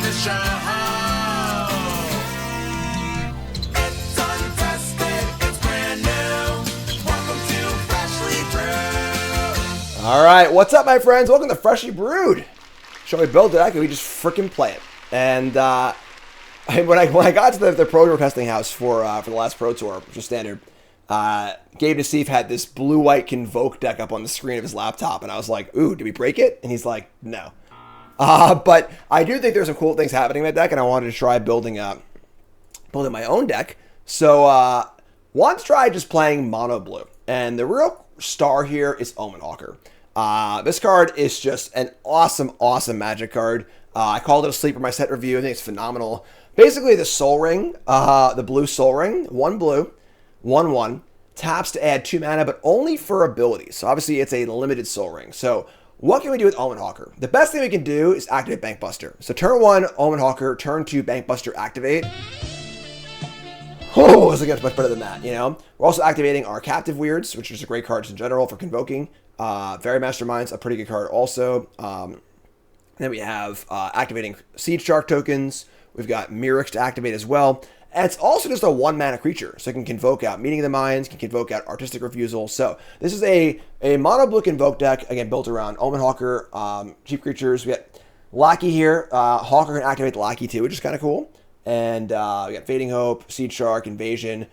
the show. It's untested, it's brand new. Welcome to Freshly Brewed. All right, what's up, my friends? Welcome to Freshly Brewed. Shall we build it? We just freaking play it. And when I got to the Pro Tour testing house for the last Pro Tour, which is standard, Gabe Nassif had this blue-white Convoke deck up on the screen of his laptop, and I was like, ooh, did we break it? And he's like, no. But I do think there's some cool things happening in that deck, and I wanted to try building my own deck. So, wanted to try just playing mono blue. And the real star here is Omen Hawker. This card is just an awesome, awesome Magic card. I called it a sleeper in my set review. I think it's phenomenal. Basically, the Soul Ring, the blue Soul Ring, 1 blue, 1/1, taps to add 2 mana, but only for abilities. So obviously, it's a limited Soul Ring. So what can we do with Omen Hawker? The best thing we can do is activate Bankbuster. So turn 1, Omen Hawker, turn 2, Bankbuster, activate. Oh, it's much better than that, you know? We're also activating our Captive Weirds, which is a great card in general for Convoking. Fairy Mastermind's a pretty good card also. Then we have activating Siege Shark tokens. We've got Mirrix to activate as well. And it's also just a 1-mana creature, so it can convoke out Meeting of the Minds, can convoke out Artistic Refusal. So this is a mono blue convoke deck, again, built around Omen Hawker, cheap creatures. We got Lackey here. Hawker can activate the Lackey too, which is kind of cool. And we got Fading Hope, Siege Shark, Invasion.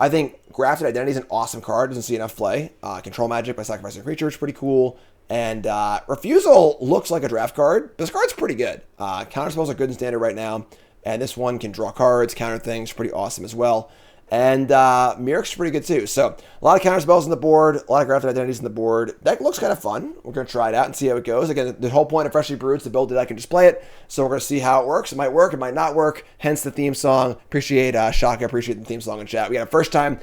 I think Grafted Identity is an awesome card. Doesn't see enough play. Control Magic by sacrificing a creature, which is pretty cool. And Refusal looks like a draft card. This card's pretty good. Counterspells are good in standard right now. And this one can draw cards, counter things, pretty awesome as well. And Mirrix is pretty good too. So a lot of counterspells on the board, a lot of Grafted Identities on the board. Deck looks kind of fun. We're going to try it out and see how it goes. Again, the whole point of Freshly Brewed is to build a deck and just play it. So we're going to see how it works. It might work, it might not work. Hence the theme song. Appreciate Shaka, appreciate the theme song in chat. We got a first time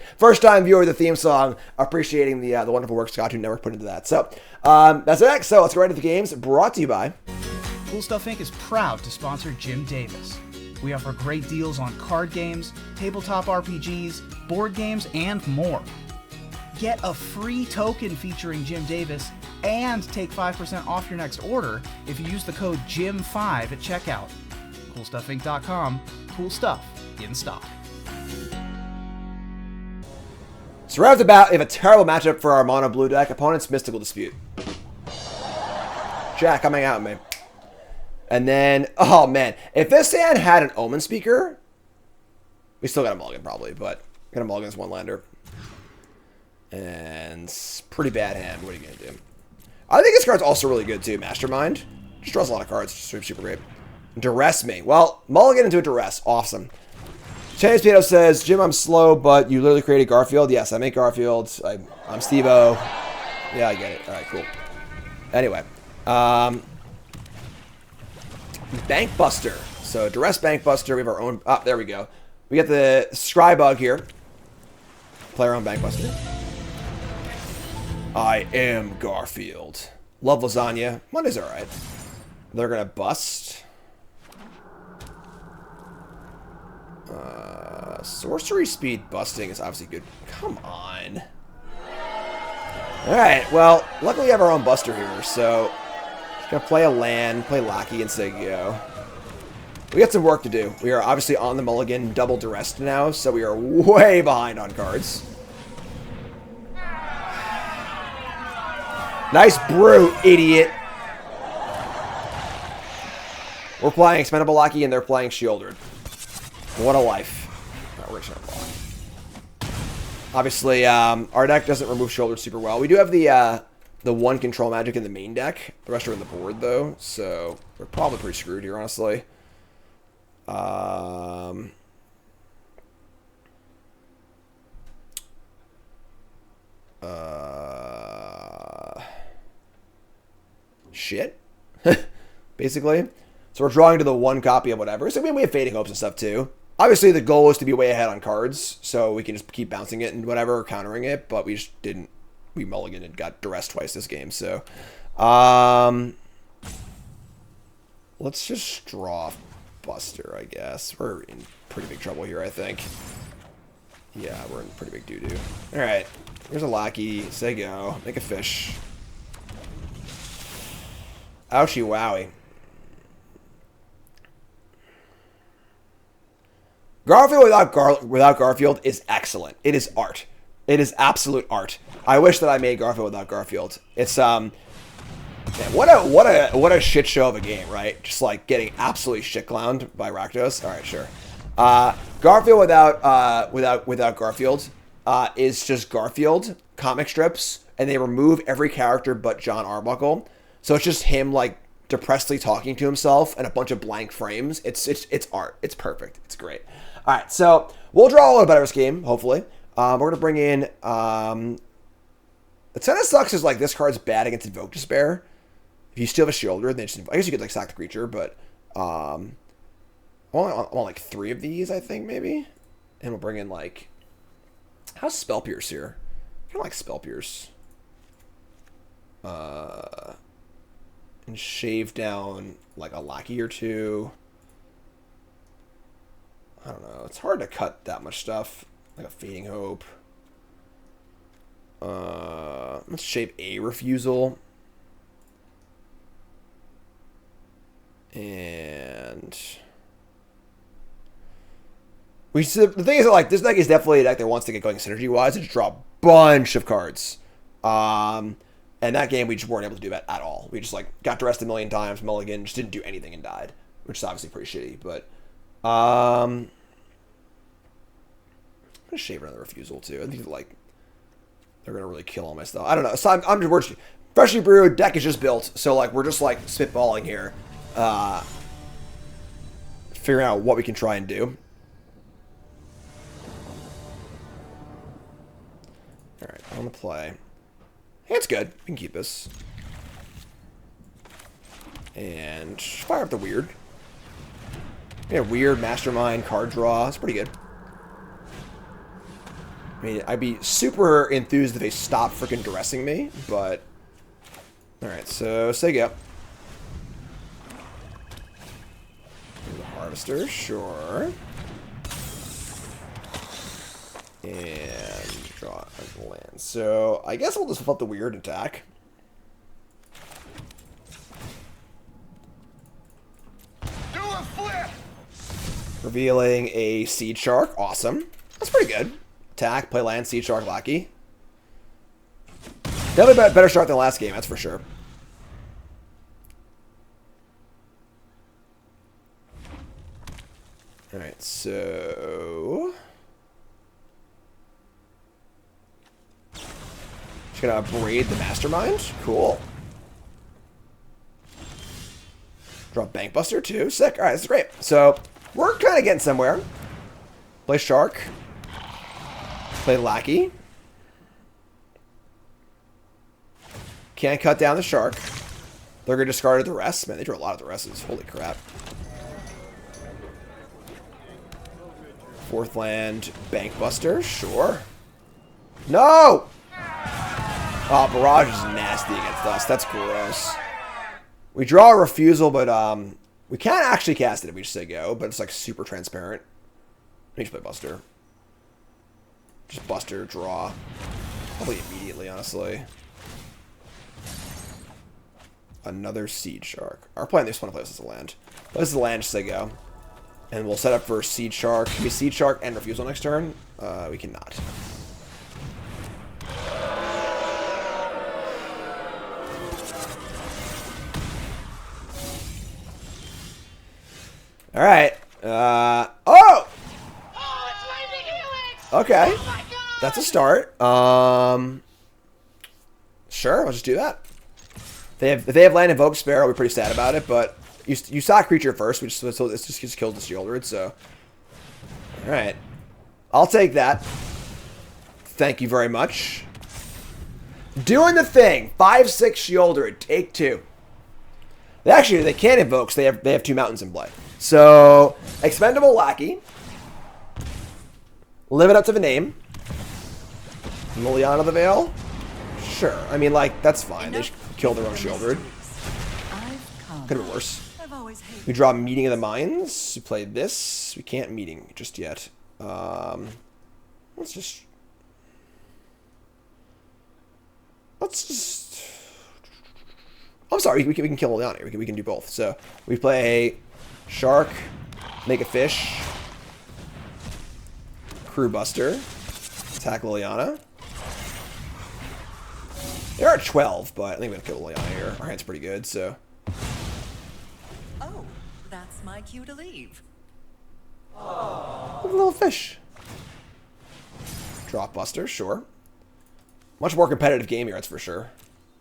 viewer of the theme song, appreciating the wonderful work Scott Toon Network put into that. So that's it. So let's go right into the games. Brought to you by Cool Stuff Inc. is proud to sponsor Jim Davis. We offer great deals on card games, tabletop RPGs, board games, and more. Get a free token featuring Jim Davis and take 5% off your next order if you use the code JIM5 at checkout. CoolStuffInc.com. Cool stuff in stock. So right off the bat, we have a terrible matchup for our mono blue deck. Opponent's Mystical Dispute. Jack coming out, man. And then, oh man, if this hand had an Omen Speaker, we still got a mulligan probably, but got a mulligan as 1-lander. And pretty bad hand. What are you going to do? I think this card's also really good too. Mastermind. Just draws a lot of cards. Super great. Duress me. Well, mulligan into a Duress. Awesome. Chinese Potato says, Jim, I'm slow, but you literally created Garfield. Yes, I make Garfield. I'm Steve-O. Yeah, I get it. All right, cool. Anyway. Bankbuster. So Duress Bankbuster. We have our own. Oh, there we go. We got the Scrybug here. Play our own Bankbuster. I am Garfield. Love lasagna. Monday's alright. They're gonna bust. Sorcery speed busting is obviously good. Come on. Alright, well, luckily we have our own Buster here, so gonna play a land, play Lackey, and say go. We got some work to do. We are obviously on the mulligan, double duressed now, so we are way behind on cards. Nice brew, idiot. We're playing Expendable Lackey, and they're playing Shieldred. What a life. Right, we're just gonna block. Obviously, our deck doesn't remove Shieldred super well. We do have the one control magic in the main deck. The rest are in the board, though, so we're probably pretty screwed here, honestly. Shit. Basically. So we're drawing to the one copy of whatever. So I mean, we have Fading Hopes and stuff, too. Obviously, the goal is to be way ahead on cards, so we can just keep bouncing it and whatever, countering it, but we just didn't. We mulliganed and got duressed twice this game, so let's just draw Buster, I guess. We're in pretty big trouble here, I think. Yeah, we're in pretty big doo-doo. Alright, here's a Lackey. Say go. Make a fish. Ouchie wowie. Garfield without Garfield is excellent. It is art. It is absolute art. I wish that I made Garfield without Garfield. It's man, what a shit show of a game, right? Just like getting absolutely shit clowned by Rakdos. All right, sure. Garfield without Garfield is just Garfield comic strips, and they remove every character but John Arbuckle. So it's just him like depressedly talking to himself and a bunch of blank frames. It's art. It's perfect. It's great. All right, so we'll draw a little better this game, hopefully. We're gonna bring in. It kind of sucks is like this card's bad against Invoke Despair. If you still have a Shielder, then I guess you could like sack the creature, but I want like 3 of these, I think maybe, and we'll bring in like how's Spell Pierce here? I kind of like Spell Pierce. And shave down like a lackey or 2. I don't know. It's hard to cut that much stuff. Like a Fading Hope. Let's shave a Refusal. And the thing is that like this deck is definitely a deck that wants to get going synergy wise and just draw a bunch of cards. And that game we just weren't able to do that at all. We just like got dressed a million times, mulligan, just didn't do anything and died, which is obviously pretty shitty. But I'm gonna shave another Refusal too. I think like they're gonna really kill all my stuff. I don't know. So we're just freshly brewed deck is just built, so like we're just like spitballing here, figuring out what we can try and do. All right, on the play. Hey, it's good. We can keep this. And fire up the weird. Yeah, weird mastermind card draw. It's pretty good. I mean, I'd be super enthused if they stopped freaking dressing me, but alright, so say go. The Harvester, sure. And draw a land. So I guess we'll just flip the weird attack. Do a flip! Revealing a Seed Shark. Awesome. That's pretty good. Attack, play land, Seed Shark, Lackey. Definitely a better start than last game, that's for sure. Alright, so just gonna braid the Mastermind. Cool. Draw Bankbuster too. Sick. Alright, this is great. So we're kind of getting somewhere. Play Shark. Play Lackey. Can't cut down the Shark. They're gonna discard the rest. Man, they drew a lot of the rests. Holy crap. 4th land, Bankbuster. Sure. No! Oh, Barrage is nasty against us. That's gross. We draw a Refusal, but we can't actually cast it if we just say go, but it's like super transparent. I need to play Buster. Just Buster, draw. Probably immediately, honestly. Another Seed Shark. Our plan, they just want to play this as a land. Play this as a land, just say go. And we'll set up for Seed Shark. Can we Seed Shark and Refusal next turn? We cannot. Alright. Oh! Oh, it's Lightning Helix! Okay. Oh my god! That's a start. Sure, I'll just do that. If they have land Invoke Despair, I'll be pretty sad about it, but you saw a creature first, which so it just killed the Shieldred, so. Alright. I'll take that. Thank you very much. Doing the thing. 5/6 Shieldred, take 2. They can't invoke, so they have 2 mountains in play. So, Expendable Lackey. Live it up to the name. Liliana the Veil. Sure. I mean, like, that's fine. They should kill their own Shieldred. Could have been worse. We draw Meeting of the Minds. We play this. We can't Meeting just yet. Let's just... I'm sorry, we can kill Liliana. We can do both. So, we play Shark, make a fish. Crew Buster. Attack Liliana. There are 12, but I think we're going to kill Liliana here. Our hand's pretty good, so. Oh, that's my cue to leave. Look at the little fish. Drop Buster, sure. Much more competitive game here, that's for sure.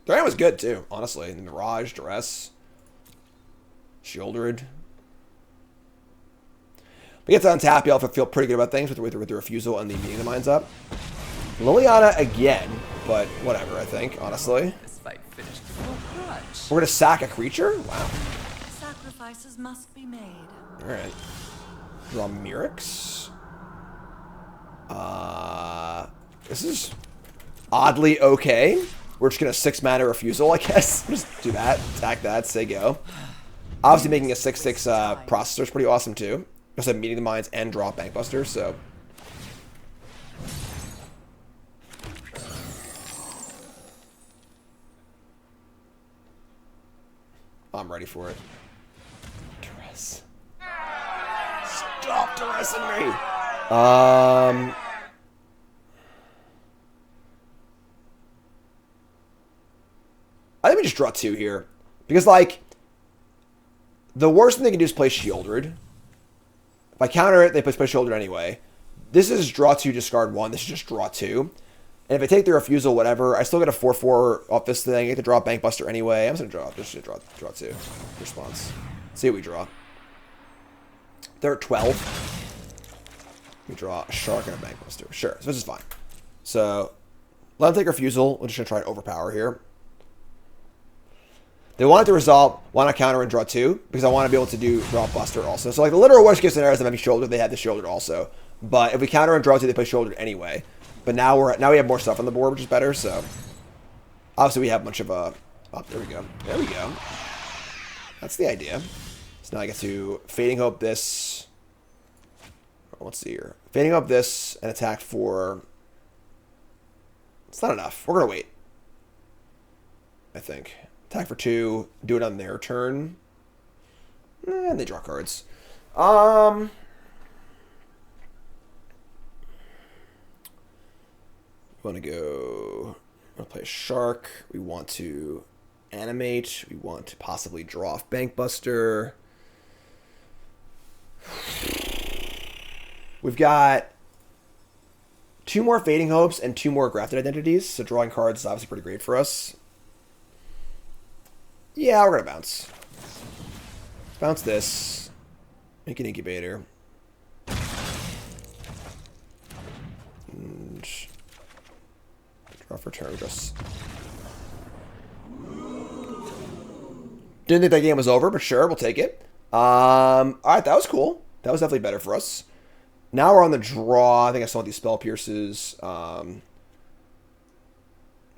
Their hand was good, too, honestly. The Mirage, Duress, Shieldred. We get to untap, you all feel pretty good about things with the refusal and the meeting the minds up. Liliana again, but whatever, I think, honestly. This fight finished before brunch. We're going to sack a creature? Wow. Sacrifices must be made. Alright. Draw Mirrex. This is oddly okay. We're just going to 6-mana refusal, I guess. Just do that. Attack that. Say go. Obviously, making a 6/6 processor is pretty awesome, too. Just have Meeting the Minds and draw Bankbuster, so. I'm ready for it. Duress. Stop duressing me! I think we just draw 2 here. Because, like, the worst thing they can do is play Shieldred. If I counter it, they play Shieldred anyway. This is draw 2, discard 1. This is just draw 2. And if I take the refusal, whatever, I still get a 4/4 off this thing. I get to draw Bankbuster anyway. I'm just going to draw 2. Response. See what we draw. They're at 12. We draw a Shark and a Bankbuster. Sure, so this is fine. So, let them take refusal. We're just going to try to overpower here. They wanted to resolve, why not counter and draw 2? Because I want to be able to do draw Buster also. So like the literal worst case scenario is them having Shoulder, they had the Shoulder also. But if we counter and draw 2, they play Shoulder anyway. But now we have more stuff on the board, which is better, so. Obviously we have much of a. Oh, there we go. There we go. That's the idea. So now I get to Fading Hope this. Oh, let's see here. Fading Hope this and attack for. It's not enough. We're gonna wait. I think. Attack for 2, do it on their turn. And they draw cards. Want to go. We want to play a Shark. We want to animate. We want to possibly draw off Bankbuster. We've got 2 more Fading Hopes and 2 more Grafted Identities. So drawing cards is obviously pretty great for us. Yeah, we're going to bounce. Bounce this. Make an Incubator. And draw for turn. Just. Didn't think that game was over, but sure, we'll take it. Alright, that was cool. That was definitely better for us. Now we're on the draw. I think I saw these Spell Pierces.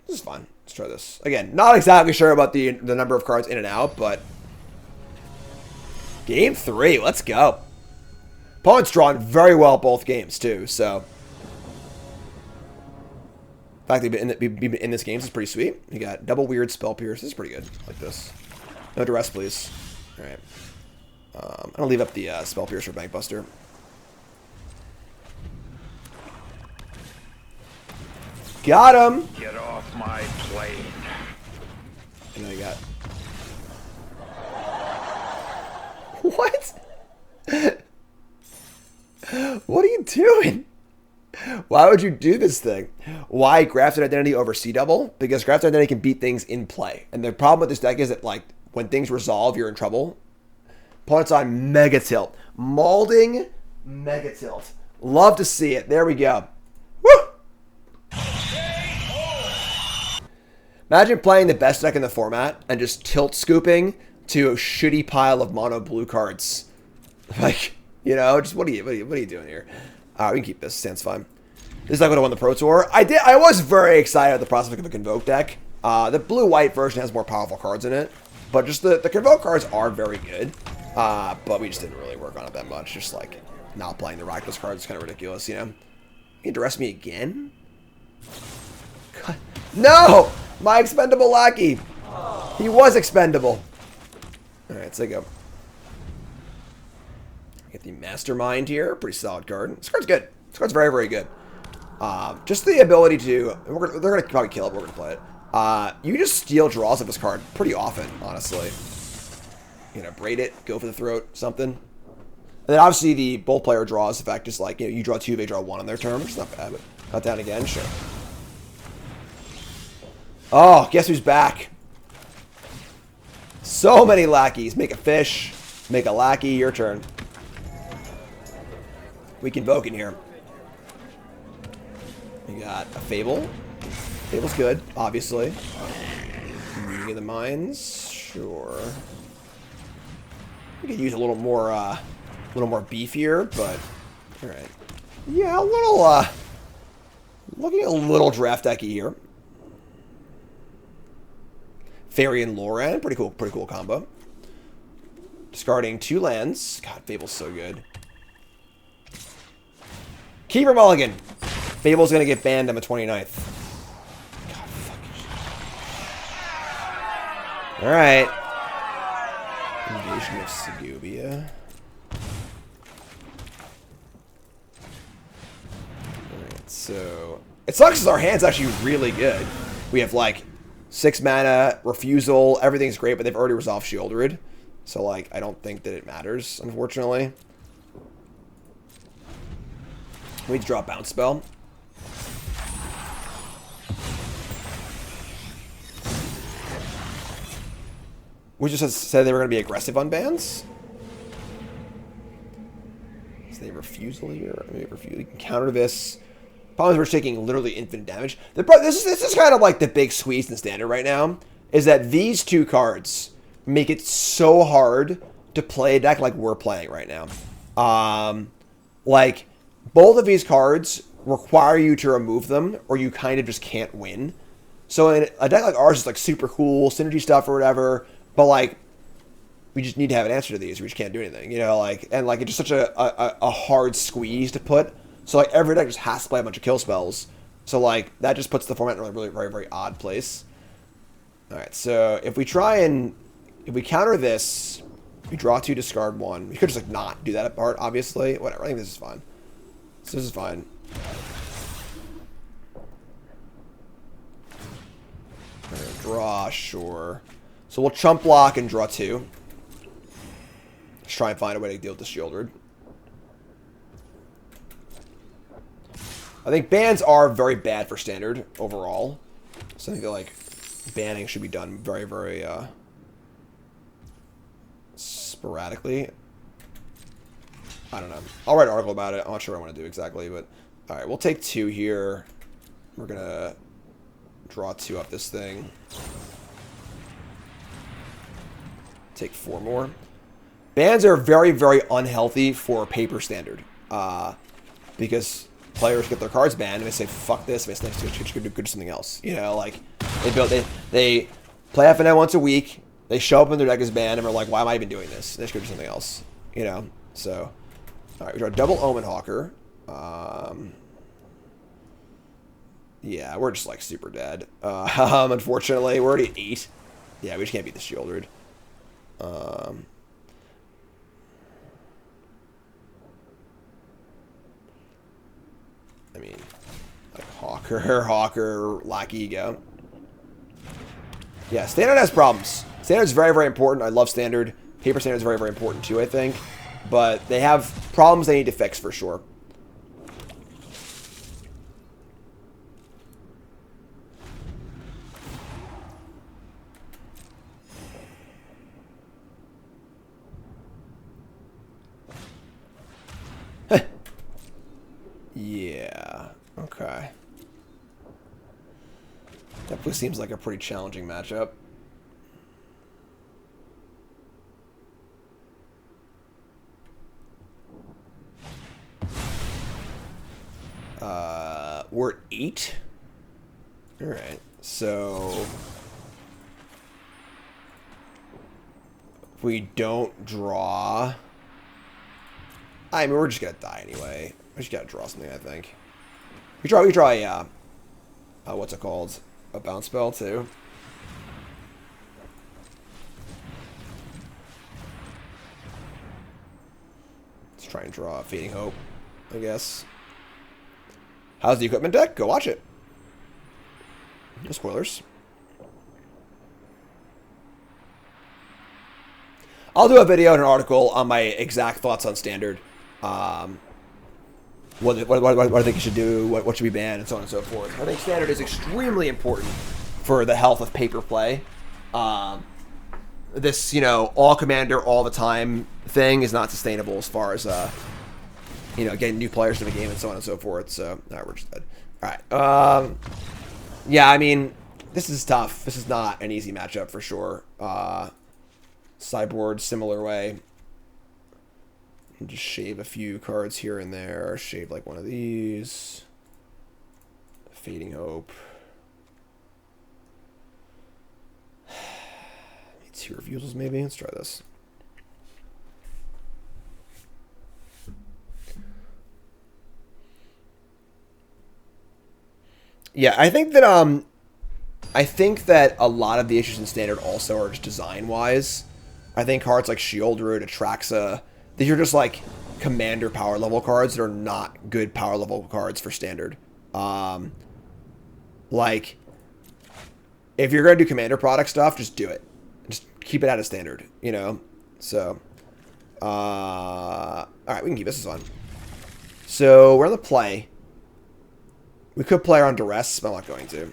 This is fine. Let's try this. Again, not exactly sure about the number of cards in and out, but... Game 3, let's go. Opponent's drawn very well both games, too, so... The fact they've been in this game is pretty sweet. You got double weird Spell Pierce. This is pretty good. Like this. No duress, please. Alright. I'm going to leave up the Spell Pierce for Bankbuster. Got him! Get off my plane. And then I got... What? What are you doing? Why would you do this thing? Why Grafted Identity over C-Double? Because Grafted Identity can beat things in play. And the problem with this deck is that, like, when things resolve, you're in trouble. Opponent's on Mega Tilt. Malding Mega Tilt. Love to see it. There we go. Woo! Imagine playing the best deck in the format and just tilt scooping to a shitty pile of mono blue cards. Like, you know, just what are you doing here? We can keep this. Stands fine. This deck would have won the Pro Tour. I was very excited at the prospect of a Convoke deck. The blue-white version has more powerful cards in it, but just the Convoke cards are very good. But we just didn't really work on it that much. Just like not playing the Rakdos cards is kind of ridiculous, you know. You duress me again? God. No! My expendable lackey. He was expendable. Alright, so go. Get the Mastermind here. Pretty solid card. This card's good. This This card's very, very good. Just the ability to... they're going to probably kill it, but we're going to play it. You can just steal draws of this card pretty often, honestly. You know, braid it, go for the throat, something. And then obviously the both player draws effect is like, you know, you draw 2, they draw 1 on their turn, which is not bad, but cut down again, sure. Oh, guess who's back? So many lackeys. Make a fish, make a lackey, your turn. We can invoke in here. We got a Fable. Fable's good, obviously. Meeting of the Minds, sure. We could use a little more beefier, but all right. Yeah, a little. Looking a little draft decky here. Fairy and Loran, pretty cool combo. Discarding 2 lands. God, Fable's so good. Keeper Mulligan. Fable's gonna get banned on the 29th. God, fuck. All right. Invasion of Segovia. Alright, so... It sucks because our hand's actually really good. We have, like, 6 mana, Refusal, everything's great, but they've already resolved Shieldred. So, like, I don't think that it matters, unfortunately. We need to draw a Bounce Spell. We just said they were going to be aggressive on bans. Is they Refusal here? Maybe Refusal. You can counter this. Problem is we're taking literally infinite damage. This is kind of like the big squeeze in Standard right now. Is that these 2 cards make it so hard to play a deck like we're playing right now. Like, both of these cards require you to remove them, or you kind of just can't win. So in a deck like ours is like super cool, synergy stuff or whatever. But, like, we just need to have an answer to these. We just can't do anything, you know, like, and, like, it's just such a hard squeeze to put. So, like, every deck just has to play a bunch of kill spells. So, like, that just puts the format in a really, very, very odd place. All right, so if we counter this, we draw 2, discard 1. We could just, like, not do that part, obviously. Whatever, I think this is fine. So this is fine. Draw, sure. So we'll chump block and draw 2. Let's try and find a way to deal with the Shieldred. I think bans are very bad for Standard overall. So I think that, like, banning should be done very, very sporadically. I don't know. I'll write an article about it. I'm not sure what I want to do exactly, but all right, we'll take 2 here. We're gonna draw 2 up this thing. Take 4 more. Bans are very, very unhealthy for paper Standard, because players get their cards banned and they say fuck this. They say next to do something else. You know, like they play FNL once a week. They show up and their deck is banned and we're like, why am I even doing this? They should do something else. You know, so all right, we draw double Omen Hawker. Yeah, we're just like super dead. Unfortunately, we're already at 8. Yeah, we just can't beat the Shieldred. I mean, like Hawker, Lackey, go. Yeah, Standard has problems. Standard is very, very important. I love Standard. Paper Standard is very, very important too, I think. But they have problems they need to fix for sure. Yeah, okay. Definitely seems like a pretty challenging matchup. We're at 8. Alright, so if we don't draw, I mean, we're just gonna die anyway. We just gotta draw something, I think. We draw a, what's it called? A bounce spell, too. Let's try and draw a Fading Hope, I guess. How's the equipment deck? Go watch it. No spoilers. I'll do a video and an article on my exact thoughts on Standard. What I think you should do, what should be banned, and so on and so forth. I think Standard is extremely important for the health of paper play. This, all commander all the time thing is not sustainable as far as, getting new players to the game and so on and so forth. So, all right, we're just dead. All right. Yeah, I mean, this is tough. This is not an easy matchup for sure. Sideboard, similar way. Just shave a few cards here and there. Shave like one of these. Fading Hope. Two refusals maybe. Let's try this. Yeah, I think that a lot of the issues in Standard also are just design wise. I think cards like Shield Root, Atraxa, these are just like commander power level cards that are not good power level cards for Standard. Like, if you're going to do commander product stuff, just do it. Just keep it out of Standard, So, all right, we can keep this on. So, we're on the play. We could play her on Duress, but I'm not going to.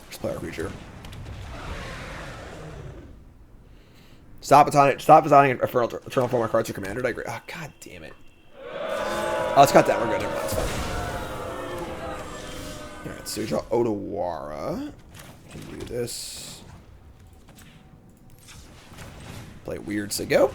Just play our creature. Stop designing Eternal Form cards for Commander. I agree. Oh, god damn it. Oh, let's cut that. We're good. Never mind. It's fine. Alright, so we draw Otawara. Can do this. Play Weird Sigo.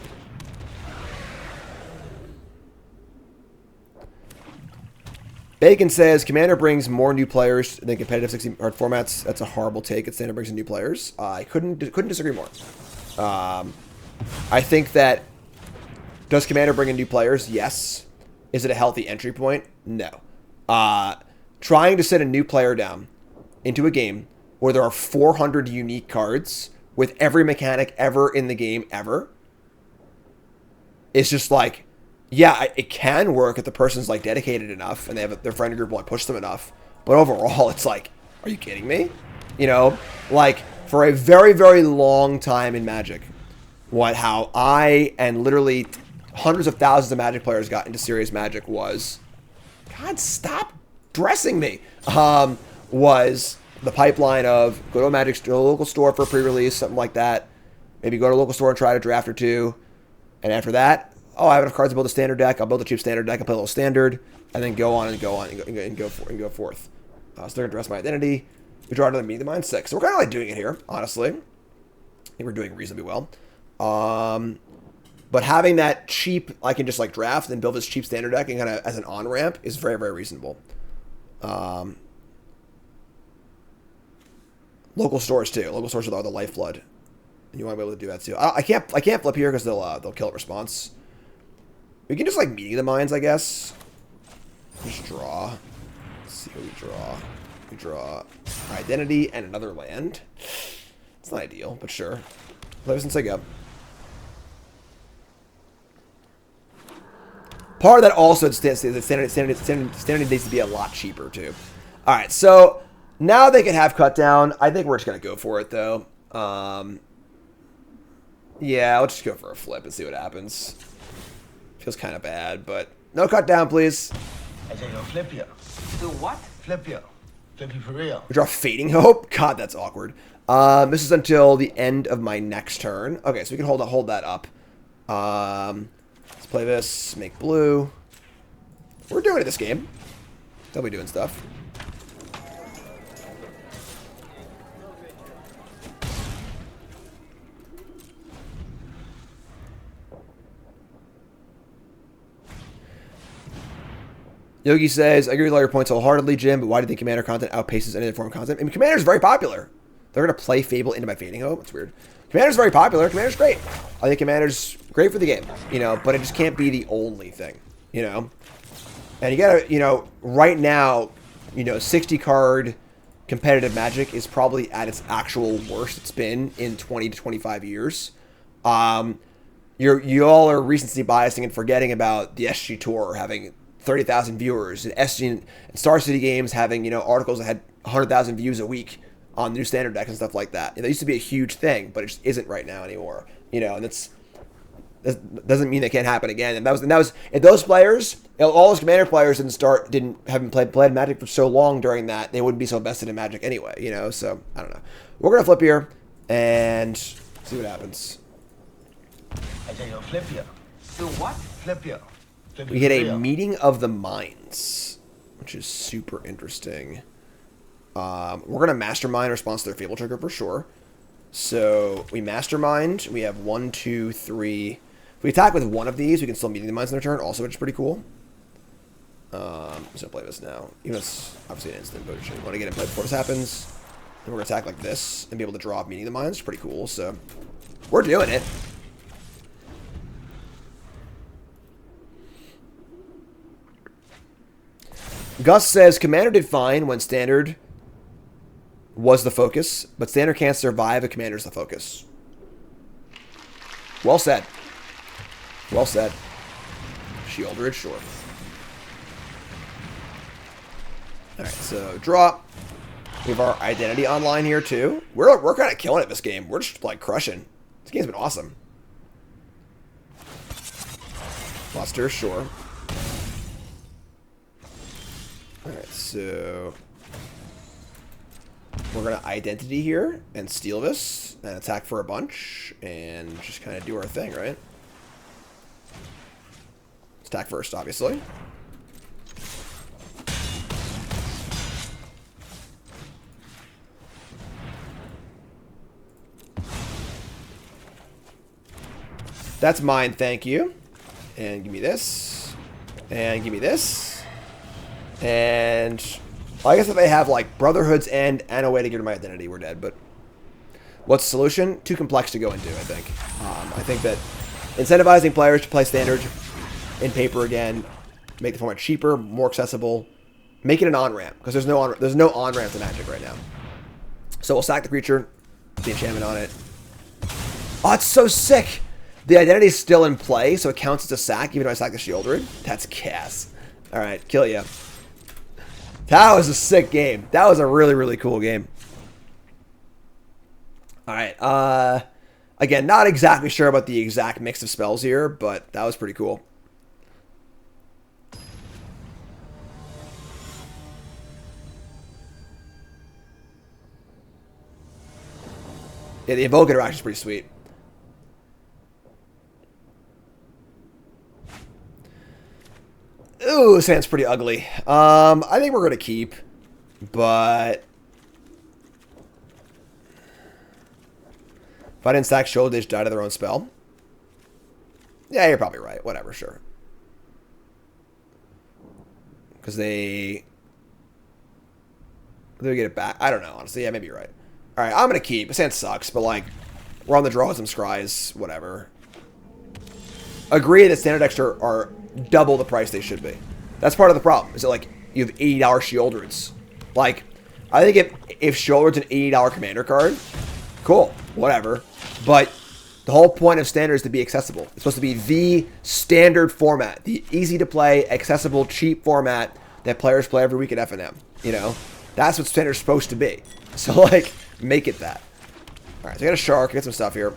Bacon says, Commander brings more new players than competitive 60-card formats. That's a horrible take. It Standard brings in new players. I couldn't disagree more. I think that, does Commander bring in new players? Yes. Is it a healthy entry point? No. Trying to set a new player down into a game where there are 400 unique cards with every mechanic ever in the game ever is just like, yeah, it can work if the person's like dedicated enough and they have their friend group will push them enough. But overall, it's like, are you kidding me? Like for a very, very long time in Magic, how I and literally hundreds of thousands of Magic players got into serious Magic was, God, stop dressing me. Was the pipeline of go to a local store for a pre-release, something like that. Maybe go to a local store and try to draft or two. And after that, I have enough cards to build a Standard deck. I'll build a cheap Standard deck. I'll play a little Standard, and then go on and go forth. So they're gonna dress my identity. We draw another Meeting the Mind 6. So we're kind of like doing it here, honestly. I think we're doing reasonably well. But having that cheap, I can just like draft and build this cheap Standard deck and kind of as an on ramp is very, very reasonable. Local stores too. Local stores are the lifeblood, and you want to be able to do that too. I can't flip here because they'll kill at response. We can just like Meeting the Minds, I guess. Just draw. Let's see what we draw. We draw identity and another land. It's not ideal, but sure. Play since I go. Part of that also standard needs to be a lot cheaper too. All right, so now they can have cut down. I think we're just gonna go for it though. Yeah, I'll just go for a flip and see what happens. Feels kind of bad, but no cut down, please. I say go flip you. Do what? Flip you. Flip you for real. We draw Fading Hope. God, that's awkward. This is until the end of my next turn. Okay, so we can hold that up. Let's play this. Make blue. We're doing it this game. They'll be doing stuff. Yogi says, I agree with all your points wholeheartedly, Jim, but why do you think Commander content outpaces any other form of content? I mean, Commander's very popular. They're going to play Fable into my Fading Hope. That's weird. Commander's very popular. Commander's great. I think Commander's great for the game, but it just can't be the only thing, And you gotta, right now, 60 card competitive Magic is probably at its actual worst it's been in 20 to 25 years. You all are recency biasing and forgetting about the SG Tour having 30,000 viewers, and and Star City Games having, you know, articles that had 100,000 views a week on new standard decks and stuff like that. And that used to be a huge thing, but it just isn't right now anymore. You know, and that doesn't mean it can't happen again. And that was if those players, all those Commander players haven't played Magic for so long during that, they wouldn't be so invested in Magic anyway. You know, so I don't know. We're gonna flip here and see what happens. I say go flip you. Do what? Flip you. Flip We you get for a real. meeting of the minds, which is super interesting. We're gonna mastermind response to their Fable trigger for sure. So we mastermind. We have 1, 2, 3. If we attack with one of these, we can still meeting the minds in their turn. Also, which is pretty cool. I'm just gonna play this now. Even though it's obviously an instant, but we want to get it played before this happens. And we're gonna attack like this and be able to draw off meeting the minds. It's pretty cool. So we're doing it. Gus says Commander did fine when Standard was the focus, but Standard can't survive if Commander's the focus. Well said. Well said. Shieldred, sure. Alright, so draw. We have our identity online here too. We're kind of killing it this game. We're just like crushing. This game's been awesome. Buster, sure. Alright, so we're going to identity here and steal this and attack for a bunch and just kind of do our thing, right? Let's attack first, obviously. That's mine, thank you. And give me this. And give me this. And well, I guess if they have like Brotherhood's End and a way to get rid of my identity, we're dead. But what's the solution? Too complex to go into, I think. I think that incentivizing players to play Standard in paper again, make the format cheaper, more accessible, make it an on-ramp, because there's no on-ramp to Magic right now. So we'll sack the creature, the enchantment on it. Oh, it's so sick! The identity is still in play, so it counts as a sack, even though I sack the Shieldred. That's gas. Alright, kill ya. That was a sick game. That was a really, really cool game. Alright, again, not exactly sure about the exact mix of spells here, but that was pretty cool. Yeah, the Evoke interaction is pretty sweet. Ooh, this hand's pretty ugly. I think we're going to keep, but if I didn't stack Shoulder, they just die to their own spell. Yeah, you're probably right. Whatever, sure. Because they get it back. I don't know, honestly. Yeah, maybe you're right. All right, I'm going to keep. This hand sucks, but like, we're on the draw with some scries. Whatever. Agree that standard decks are double the price they should be. That's part of the problem. Is that like you have $80 Shieldreds? Like, I think if Shieldred's an $80 commander card, cool, whatever. But the whole point of standard is to be accessible. It's supposed to be the standard format, the easy to play, accessible, cheap format that players play every week at FNM. You know, that's what standard's supposed to be. So like, make it that. All right, so I got a shark. I got some stuff here.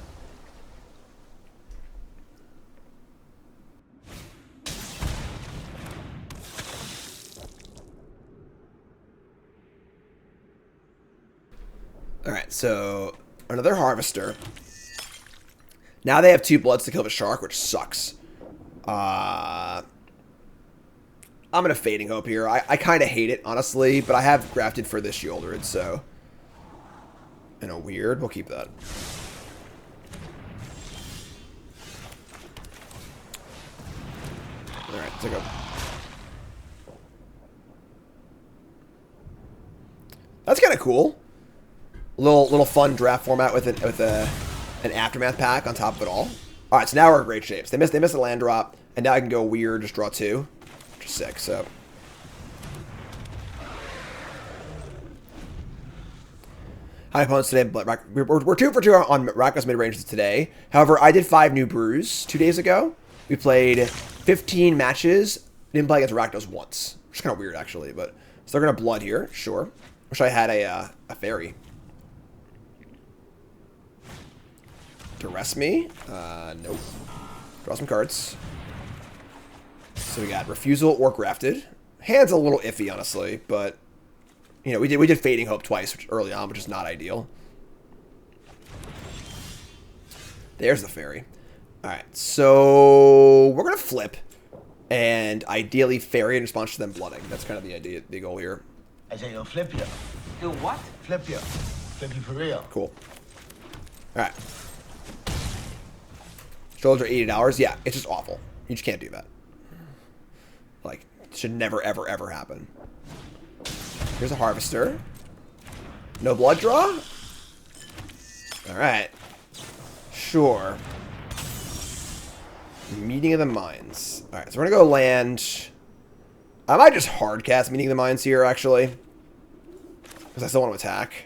Alright, so another Harvester. Now they have 2 bloods to kill the shark, which sucks. I'm going to Fading Hope here. I kind of hate it, honestly, but I have grafted for this Shieldred, so... And a weird, we'll keep that. Alright, let's go. That's kind of cool. Little fun draft format with an Aftermath pack on top of it all. All right, so now we're in great shapes. They missed a land drop, and now I can go weird, just draw 2, which is sick. So hi opponents today, but we're 2 for 2 on Rakdos Midrange today. However, I did 5 new brews 2 days ago. We played 15 matches Didn't play against Rakdos once, which is kind of weird actually. But so they're gonna blood here, sure. Wish I had a fairy. Duress me? Nope. Draw some cards. So we got Refusal or Grafted. Hand's a little iffy, honestly, but you know, we did Fading Hope twice early on, which is not ideal. There's the fairy. Alright, so we're gonna flip and ideally fairy in response to them blooding. That's kind of the idea, the goal here. I say yo, flip ya. Do what? Flip ya. Flip you for real. Cool. Alright. Shoulders are $80. Yeah, it's just awful. You just can't do that. Like, it should never, ever, ever happen. Here's a Harvester. No blood draw? Alright. Sure. Meeting of the Minds. Alright, so we're gonna go land. I might just hard cast Meeting of the Minds here, actually. Because I still want to attack.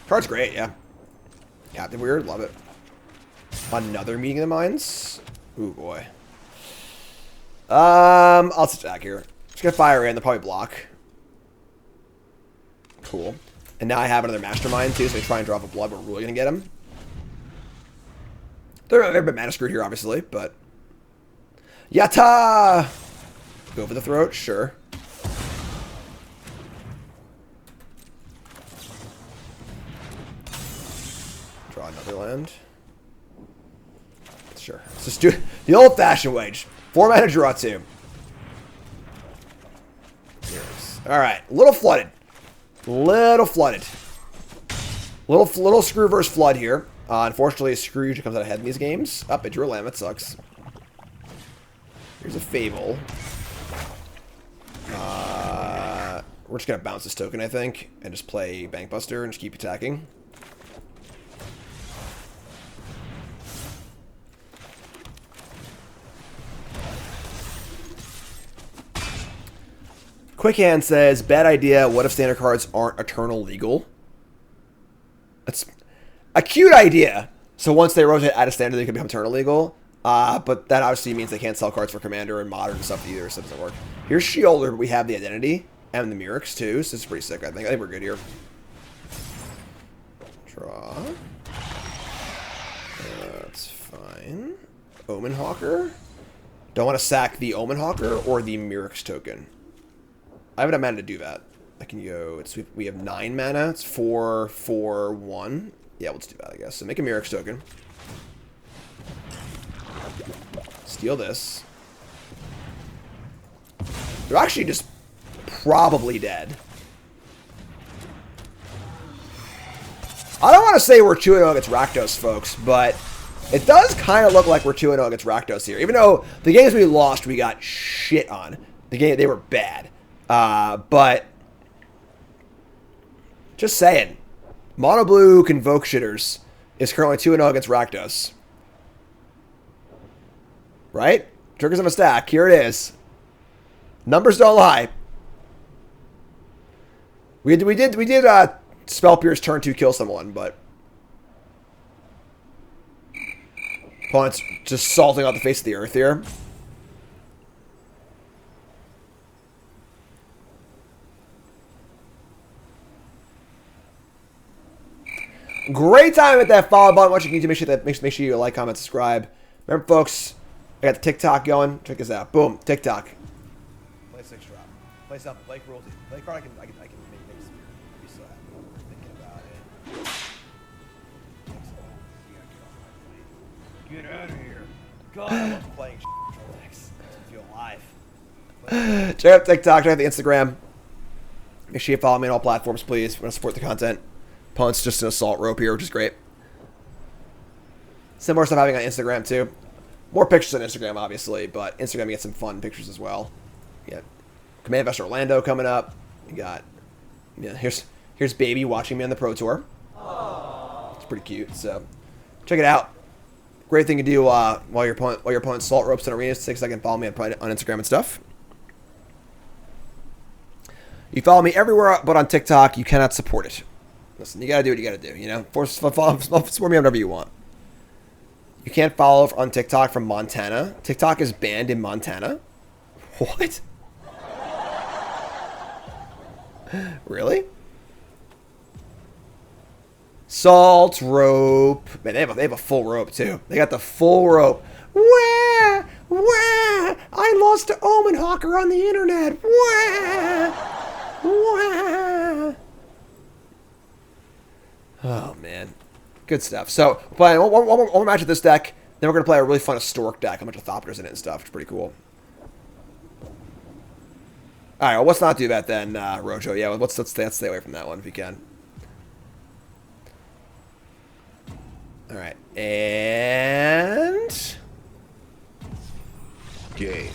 Card's great, yeah. Captain Weird, love it. Another Meeting of the Minds. Ooh, boy. I'll just attack here. Just gonna fire in, they'll probably block. Cool. And now I have another Mastermind, too, so they try and drop a blood, we're really gonna get him. They're a bit mana screwed here, obviously, but... Yatta! Go for the throat, sure. Draw another land. Sure. Let's just do it the old-fashioned way. Just 4 mana, draw 2. Alright. Little flooded. Little flooded. Little screw versus flood here. Unfortunately, a screw usually comes out ahead in these games. Up, I drew a land. That sucks. Here's a Fable. We're just going to bounce this token, I think, and just play Bankbuster and just keep attacking. Quick Hand says, bad idea. What if standard cards aren't eternal legal? That's a cute idea. So once they rotate out of standard, they can become eternal legal. But that obviously means they can't sell cards for Commander and Modern and stuff either, so it doesn't work. Here's Shielder, but we have the Identity and the Murex too, so this is pretty sick, I think. I think we're good here. Draw. That's fine. Omen Hawker. Don't want to sack the Omen Hawker or the Murex token. I haven't had mana to do that. I can go, we have 9 mana. It's 4, 4, 1. Yeah, let's do that, I guess. So make a Murex token. Steal this. They're actually just probably dead. I don't want to say we're 2-0 against Rakdos, folks, but it does kind of look like we're 2-0 against Rakdos here. Even though the games we lost, we got shit on. They were bad. But just saying, Mono Blue Convoke Shitters is currently 2-0 against Rakdos. Right? Triggers of a stack. Here it is. Numbers don't lie. We did Spell Pierce turn 2 kill someone, but opponent's just salting out the face of the earth here. Great time at that follow button. Once you need to make sure you like, comment, subscribe. Remember, folks, I got the TikTok going. Check this out. Boom, TikTok. Play 6 drop. Play something. Play cruelty. Play a card I can make next year. Be so happy. Thinking about it. Get out of here. God, I love playing Lex. I feel alive. Check out TikTok. Check out the Instagram. Make sure you follow me on all platforms, please. If you want to support the content. Opponent's just an assault rope here, which is great. Similar stuff happening on Instagram, too. More pictures on Instagram, obviously, but Instagram gets some fun pictures as well. You got Command Investor Orlando coming up. You got, yeah, here's Baby watching me on the Pro Tour. Aww. It's pretty cute, so check it out. Great thing to do while your opponent's salt ropes in arenas. 6 seconds, follow me on Instagram and stuff. You follow me everywhere but on TikTok. You cannot support it. Listen, you gotta do what you gotta do, you know? Support me on whatever you want. You can't follow on TikTok from Montana. TikTok is banned in Montana? What? Really? Salt rope. Man, they have a full rope too. They got the full rope. Wah! Wah! I lost to Omen Hawker on the internet. Wah! Wah! Oh man, good stuff. So playing one more match of this deck. Then we're gonna play a really fun Stork deck. A bunch of Thopters in it and stuff. It's pretty cool. All right, well, let's not do that then, Rojo. Yeah, let's stay away from that one if you can. All right, and Game.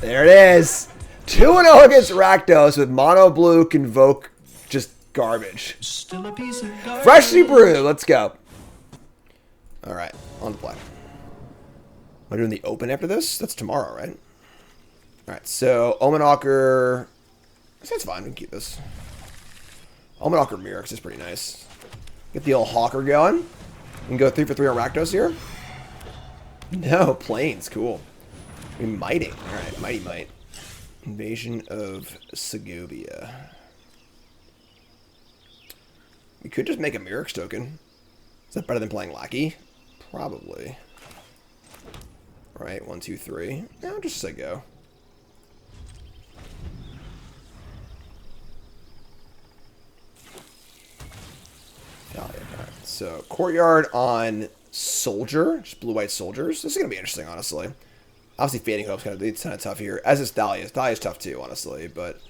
there it is. 2-0 against Rakdos with mono blue convoke, just garbage. Still a piece of garbage. Freshly brewed. Let's go. All right, on the play. Am I doing the open after this? That's tomorrow, right? All right, so Omen Hawker. That's fine. We can keep this. Omen Hawker Mirrors is pretty nice. Get the old Hawker going. We can go 3 for 3 on Rakdos here. No, planes. Cool. We mighting. All right, mighty might. Invasion of Segovia. We could just make a Mirrors token. Is that better than playing Lackey? Probably. All right, 1, 2, 3. No, just say go. Alright, so Courtyard on Soldier, just blue-white soldiers. This is gonna be interesting, honestly. Obviously, Fading Hope's kind of tough here, as is Thalia. Thalia's tough too, honestly, but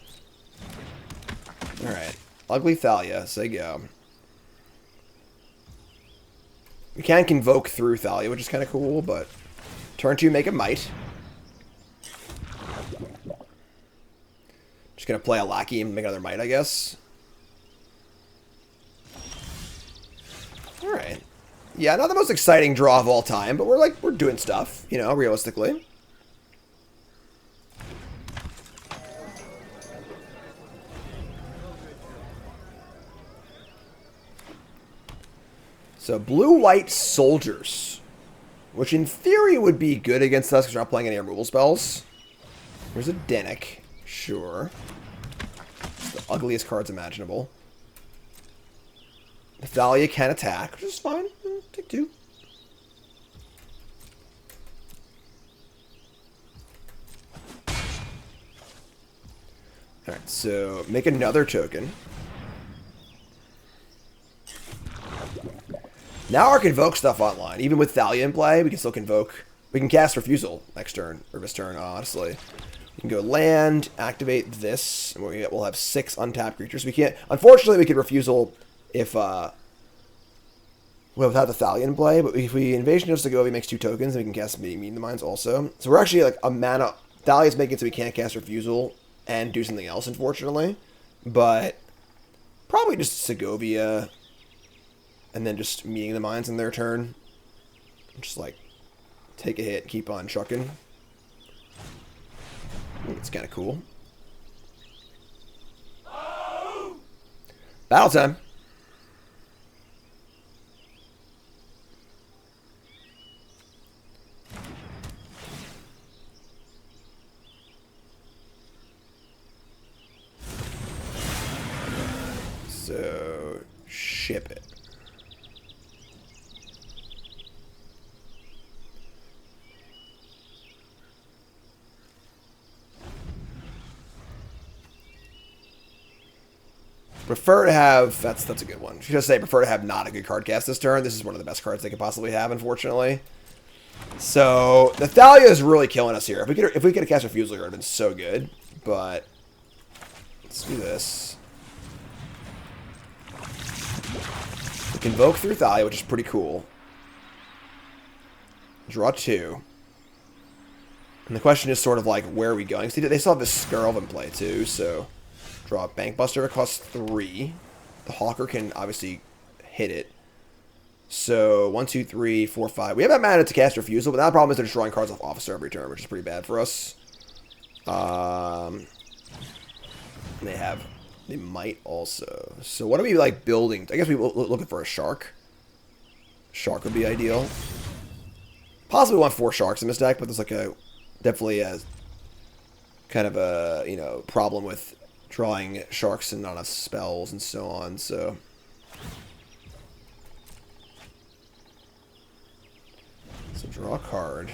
all right, ugly Thalia. Say go. We can convoke through Thalia, which is kind of cool, but turn 2, make a might. Just gonna play a Lackey and make another might, I guess. Alright. Yeah, not the most exciting draw of all time, but we're doing stuff, you know, realistically. So, blue-white soldiers, which in theory would be good against us because we're not playing any removal spells. There's a Dennick, sure. It's the ugliest cards imaginable. Thalia can attack, which is fine. Take 2. Alright, so make another token. Now our convoke stuff online. Even with Thalia in play, we can still convoke. We can cast Refusal next turn, or this turn, honestly. We can go land, activate this, and we'll have 6 untapped creatures. We can't, unfortunately, we could Refusal if, well, without the Thalia in play, but if we Invasion of Segovia makes 2 tokens, and we can cast Meeting in the Minds also. So we're actually like a mana, Thalia's making it so we can't cast Refusal and do something else, unfortunately. But probably just Segovia, and then just Meeting the Minds in their turn. Just like, take a hit, keep on trucking. I think it's kind of cool. Battle time. So, ship it. Prefer to have, that's a good one. Should just say prefer to have not a good card cast this turn. This is one of the best cards they could possibly have, unfortunately. So the Thalia is really killing us here. If we could have cast Refusal, it would have been so good. But let's do this. We convoke through Thalia, which is pretty cool. Draw 2. And the question is sort of like, where are we going? See, they still have this Skirl in play too, so draw a Bankbuster. It costs 3. The Hawker can obviously hit it. So 1, 2, 3, 4, 5. We have that mana to cast Refusal, but now the problem is they're just drawing cards off Officer every turn, which is pretty bad for us. They might also. So what are we like building? I guess we're looking for a Shark. Shark would be ideal. Possibly want 4 sharks in this deck, but there's like a definitely a kind of a, you know, problem with drawing sharks and not enough spells and so on, so. So draw a card.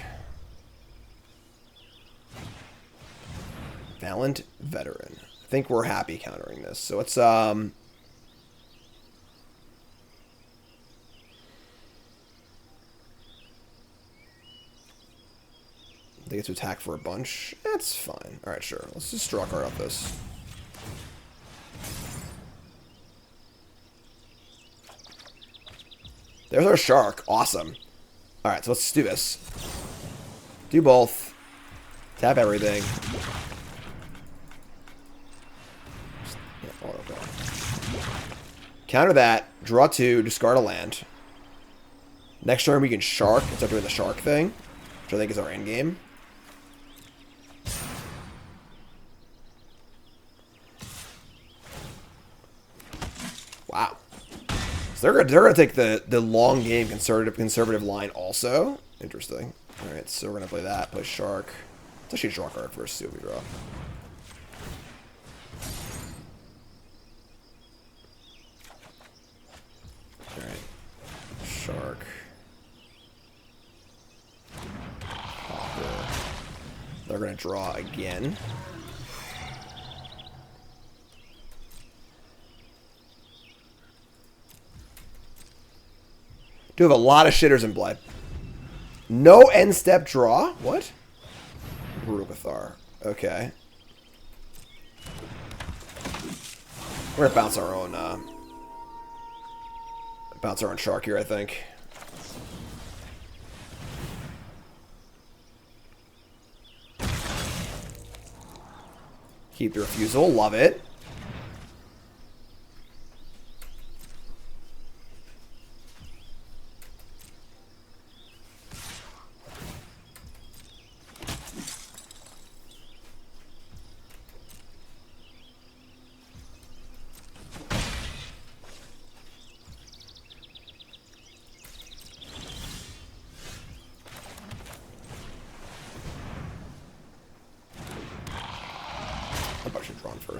Valiant Veteran. I think we're happy countering this. So it's I think it's to attack for a bunch. That's fine. Alright, sure. Let's just draw a card off this. There's our shark. Awesome. Alright, so let's do this. Do both. Tap everything. Counter that. Draw 2. Discard a land. Next turn we can shark. Instead of doing the shark thing, which I think is our end game. Wow. So they're gonna take the long game conservative line also. Interesting. All right, so we're gonna play that. Play shark. Let's actually draw a card first. See what we draw. All right, shark. Hawker. They're gonna draw again. Do have a lot of shitters in play. No end step draw? What? Rugathar. Okay. We're gonna bounce our own shark here, I think. Keep the refusal. Love it.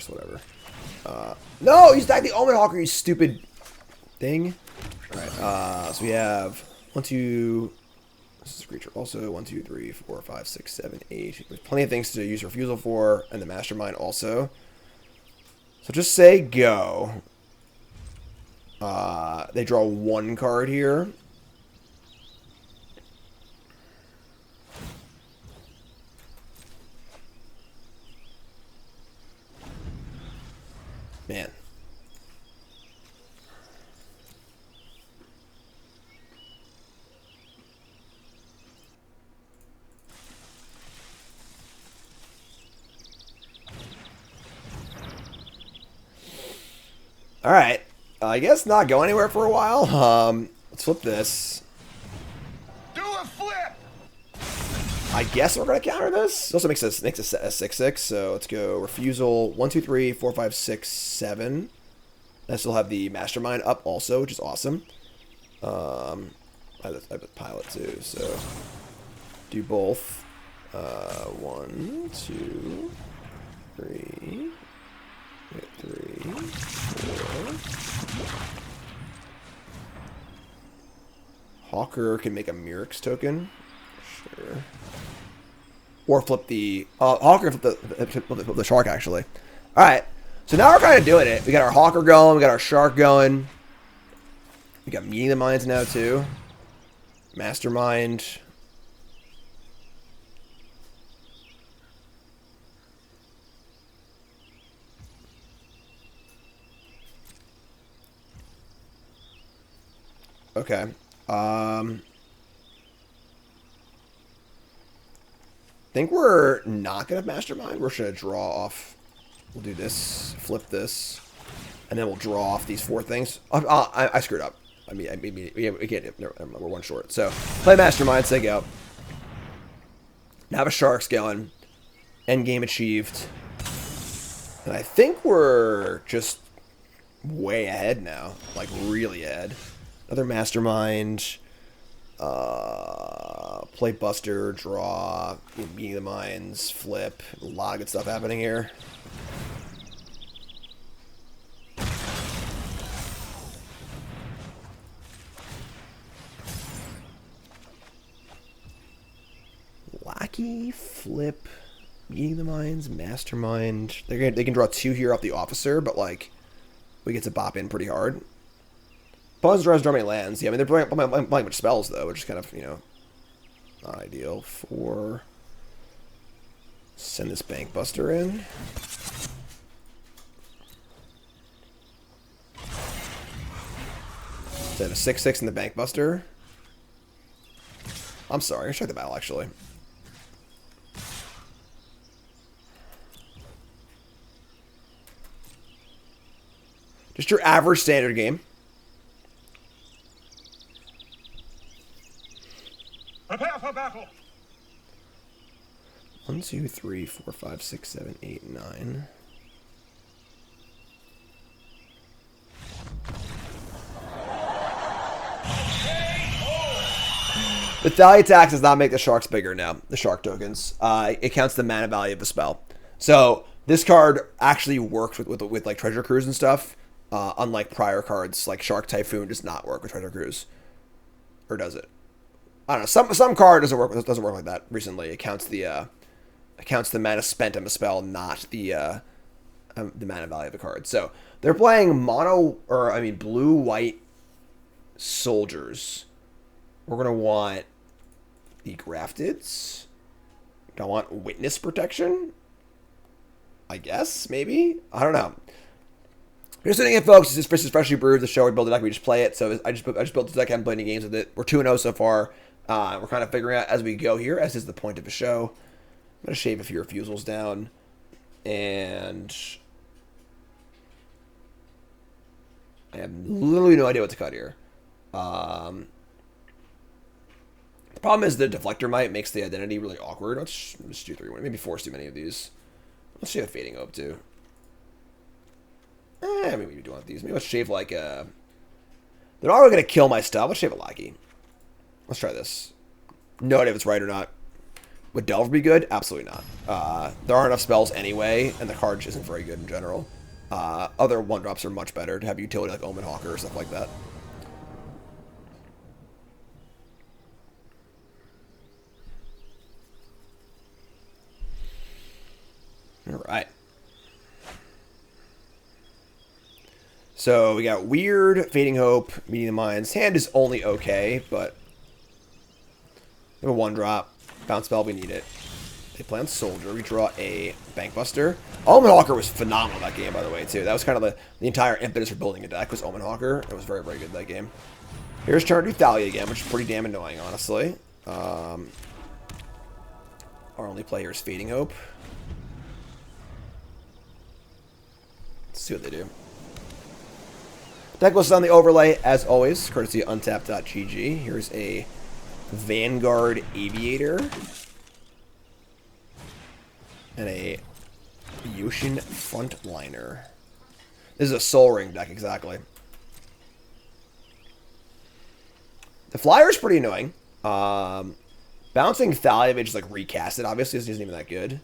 Whatever. No, you stacked the Omen Hawker, you stupid thing. Alright, so we have 1, 2. This is a creature also. 1, 2, 3, 4, 5, 6, 7, 8. There's plenty of things to use refusal for, and the mastermind also. So just say go. They draw 1 card here. Man. All right. I guess not go anywhere for a while. Let's flip this. Do a flip. I guess we're gonna counter this. It also makes a 6/6. So let's go refusal. 1, 2, 3, 4, 5, 6, 7. I still have the mastermind up also, which is awesome. I have a pilot too, so do both. 1, 2, 3. 3, 4. Hawker can make a Mirrex token. Sure. Or flip the Hawker, flip the shark actually. All right, so now we're kind of doing it. We got our Hawker going, we got our shark going. We got meeting the minds now too. Mastermind. Okay. Think we're not gonna have mastermind. We're just gonna draw off. We'll do this, flip this, and then we'll draw off these 4 things. I screwed up. We can't. We're 1 short. So play mastermind. Say go. Now have a sharks going. End game achieved. And I think we're just way ahead now, like really ahead. Another mastermind. Play Buster, draw, Meeting the Minds, flip. A lot of good stuff happening here. Lackey, flip, Meeting the Minds, Mastermind. They can draw 2 here off the Officer, but like we get to bop in pretty hard. Pause draws draw many lands. Yeah, I mean they're playing much spells though, which is kind of, you know, not ideal for. Send this Bank Buster in. Send a 6/6 in the Bank Buster. I'm sorry, I check the battle actually. Just your average standard game. Prepare for battle. 1, 2, 3, 4, 5, 6, 7, 8, 9. The value tax does not make the sharks bigger now. The shark tokens. It counts the mana value of the spell. So this card actually works with like Treasure Cruise and stuff. Unlike prior cards, like Shark Typhoon does not work with Treasure Cruise, or does it? I don't know. Some card doesn't work like that. Recently, it counts the mana spent on the spell, not the mana value of the card. So they're playing blue-white soldiers. We're gonna want the Grafteds. Do I want Witness Protection? I guess maybe. I don't know. Just doing it, folks. This is Freshly Brewed, the show we build a deck, we just play it. So I just built this deck. I haven't played any games with it. We're 2-0 so far. We're kind of figuring out as we go here, as is the point of the show. I'm going to shave a few refusals down. And I have literally no idea what to cut here. The problem is the Deflector Might makes the identity really awkward. Let's do 3-1. Maybe force too many of these. Let's see a Fading Hope too. Maybe we do want these. Maybe let's shave like a... They're not really going to kill my stuff. Let's shave a Lackey. Let's try this. No idea if it's right or not. Would Delver be good? Absolutely not. There aren't enough spells anyway, and the card isn't very good in general. Other 1-drops are much better to have utility like Omen Hawker or stuff like that. Alright. So we got Weird, Fading Hope, Meeting the Minds. Hand is only okay, but we have a 1-drop. Bounce spell, we need it. They play on Soldier. We draw a Bank Buster. Omen Hawker was phenomenal that game, by the way, too. That was kind of the entire impetus for building a deck was Omen Hawker. It was very, very good that game. Here's turn to Thalia again, which is pretty damn annoying, honestly. Our only player is Fading Hope. Let's see what they do. Decklist is on the overlay, as always, courtesy of untap.gg. Here's a Vanguard Aviator. And a Yoshin Frontliner. This is a Soul Ring deck, exactly. The flyer is pretty annoying. Bouncing Thalia, they just like recast it. Obviously, this isn't even that good.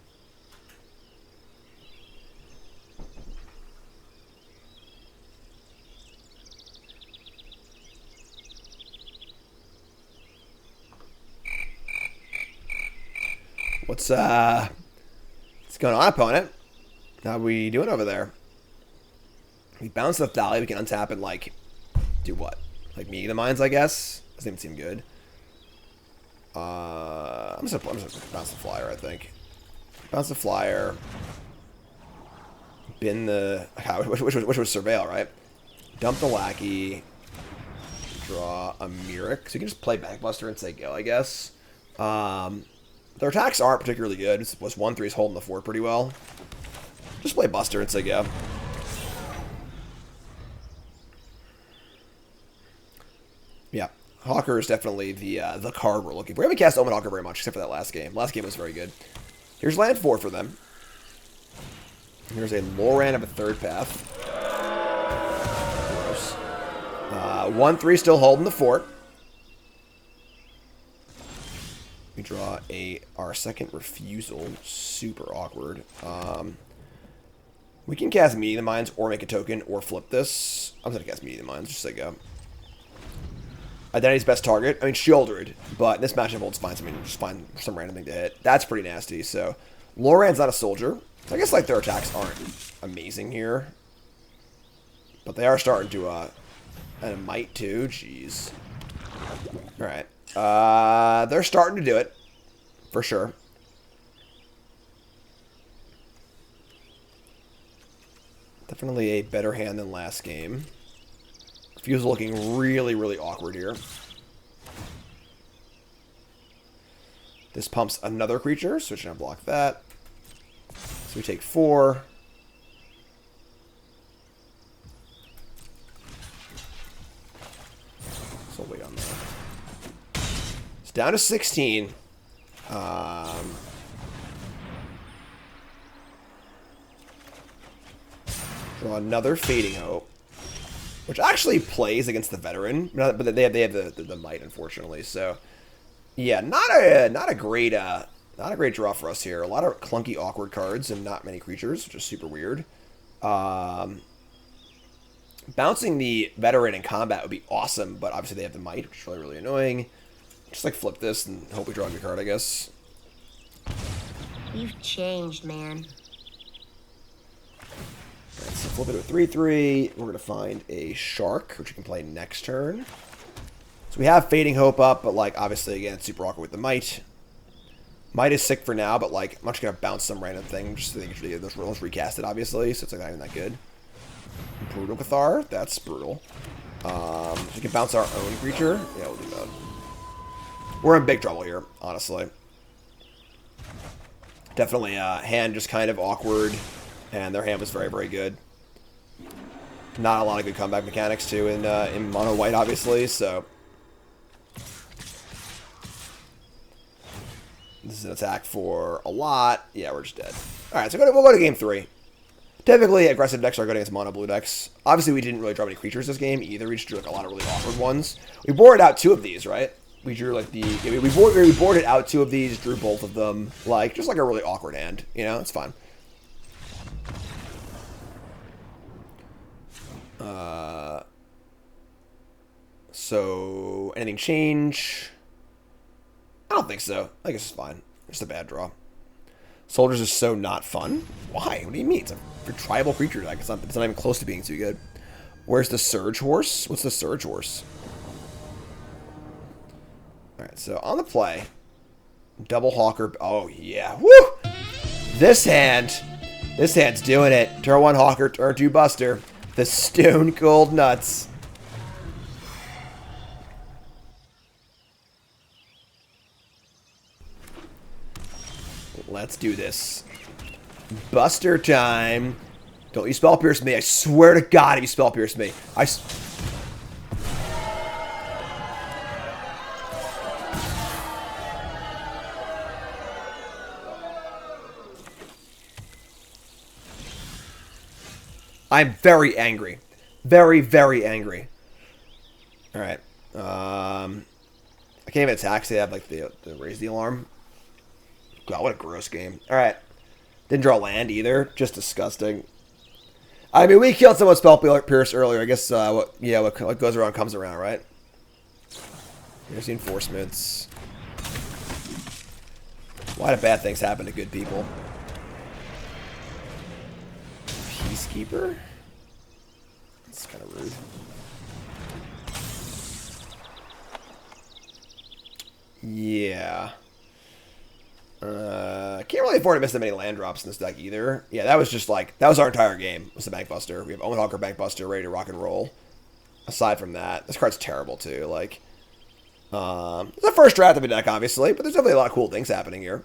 What's going on, opponent? How we doing over there? We bounce the Thalia, we can untap and like do what? Like Meeting the Minds, I guess. Doesn't even seem good. I'm just gonna bounce the flyer, I think. Bounce the flyer. Bin the which was Surveil, right? Dump the Lackey. Draw a Myric. So you can just play Bankbuster and say go, I guess. Their attacks aren't particularly good. It's 1/3's holding the fort pretty well. Just play Buster and say go. Yeah, Hawker is definitely the card we're looking for. We haven't cast Omen Hawker very much, except for that last game. Last game was very good. Here's land 4 for them. Here's a Loran of a 3rd path. 1/3 still holding the fort. We draw our second refusal. Super awkward. We can cast Meeting the Minds or make a token or flip this. I'm going to cast Meeting the Minds, just so you go. Identity's best target. I mean, Shieldred, but in this matchup holds fine. So I mean, just find some random thing to hit. That's pretty nasty. So, Loran's not a soldier. So I guess like their attacks aren't amazing here, but they are starting to and a might too. Jeez. All right. They're starting to do it for sure. Definitely a better hand than last game. Refusal looking really, really awkward here. This pumps another creature, so we should block that. So we take 4. So we'll wait on that. It's down to 16. Draw another Fading Hope, which actually plays against the veteran, but they have the might, unfortunately. So yeah, not a great draw for us here. A lot of clunky, awkward cards and not many creatures, which is super weird. Bouncing the veteran in combat would be awesome, but obviously they have the might, which is really, really annoying. Just like flip this and hope we draw a good card, I guess. You've changed, man. Alright, so flip it to a 3/3. We're going to find a Shark, which we can play next turn. So we have Fading Hope up, but like obviously again it's super awkward with the might. Might is sick for now, but like I'm just gonna bounce some random thing just so they can get those rules recasted, obviously. So it's like not even that good. Brutal Cathar, that's brutal. So we can bounce our own creature. Yeah, we'll do that. We're in big trouble here, honestly. Definitely hand just kind of awkward, and their hand was very, very good. Not a lot of good comeback mechanics too in mono white, obviously. So this is an attack for a lot. Yeah, we're just dead. All right, so we'll go to game 3. Typically, aggressive decks are good against mono blue decks. Obviously, we didn't really draw any creatures this game either. We just drew like a lot of really awkward ones. We boarded out 2 of these, right? We drew like we boarded out 2 of these, drew both of them. Like just like a really awkward hand, you know? It's fine. So anything change? I don't think so. I guess it's fine. Just a bad draw. Soldiers is so not fun. Why? What do you mean? It's a tribal creature deck. It's not even close to being too good. Where's the Surge Horse? What's the Surge Horse? Alright, so on the play. Double Hawker. Oh, yeah. Woo! This hand's doing it. Turn 1 Hawker, turn 2 Buster. The Stone Cold Nuts. Let's do this. Buster time. Don't you Spell Pierce me. I swear to God if you Spell Pierce me. I'm very angry. Very, very angry. Alright. I can't even attack, so they have like the raise the alarm. God, what a gross game. Alright. Didn't draw land either. Just disgusting. I mean, we killed someone Spell Pierce earlier. I guess what goes around comes around, right? Here's the enforcements. Why do bad things happen to good people? Peacekeeper? That's kind of rude. Yeah. Can't really afford to miss that many land drops in this deck either. Yeah, that was just like, that was our entire game, was the Bankbuster. We have Omen Hawker Bankbuster ready to rock and roll. Aside from that, this card's terrible too. Like, it's the first draft of the deck, obviously, but there's definitely a lot of cool things happening here.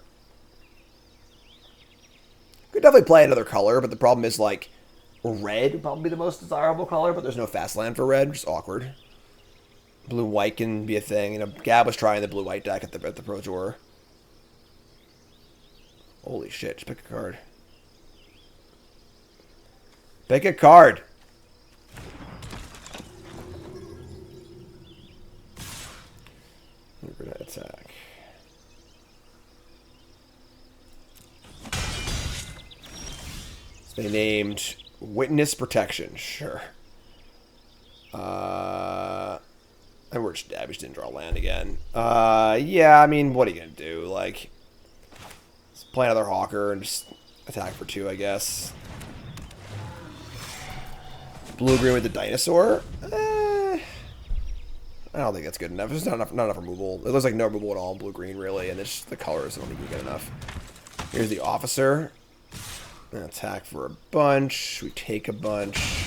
Could definitely play another color, but the problem is, like, red would probably be the most desirable color, but there's no fast land for red, which is awkward. Blue-white can be a thing. You know, Gab was trying the blue-white deck at the Pro Tour. Holy shit, just pick a card. Pick a card! We're gonna attack. They named Witness Protection. Sure. And we're just didn't draw land again. Yeah, I mean, what are you gonna do? Like, let's play another Hawker and just attack for 2, I guess. Blue-green with the dinosaur? I don't think that's good enough. There's not enough removal. It looks like no removal at all in blue-green, really, and it's just the colors. I don't think we get enough. Here's the officer. Attack for a bunch. We take a bunch.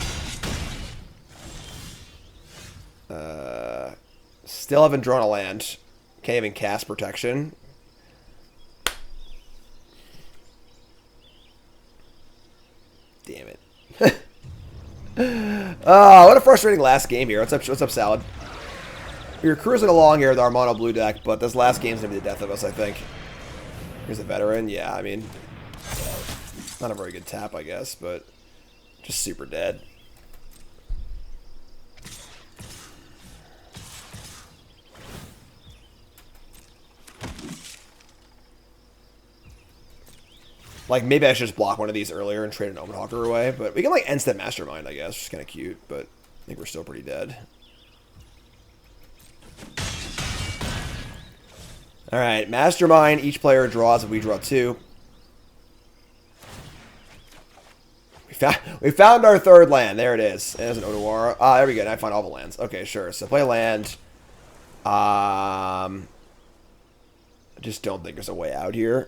Still haven't drawn a land. Can't even cast protection. Damn it. Oh, what a frustrating last game here. What's up, Salad? We're cruising along here with our mono blue deck, but this last game's gonna be the death of us, I think. Here's a veteran. Yeah, I mean, not a very good tap, I guess, but just super dead. Like, maybe I should just block one of these earlier and trade an Omen Hawker away. But we can, like, instant Mastermind, I guess. Which is kind of cute, but I think we're still pretty dead. Alright, Mastermind. Each player draws if we draw 2. We found our third land. There it is. There's an Odawara. Ah, there we go. Now I find all the lands. Okay, sure. So play a land. I just don't think there's a way out here.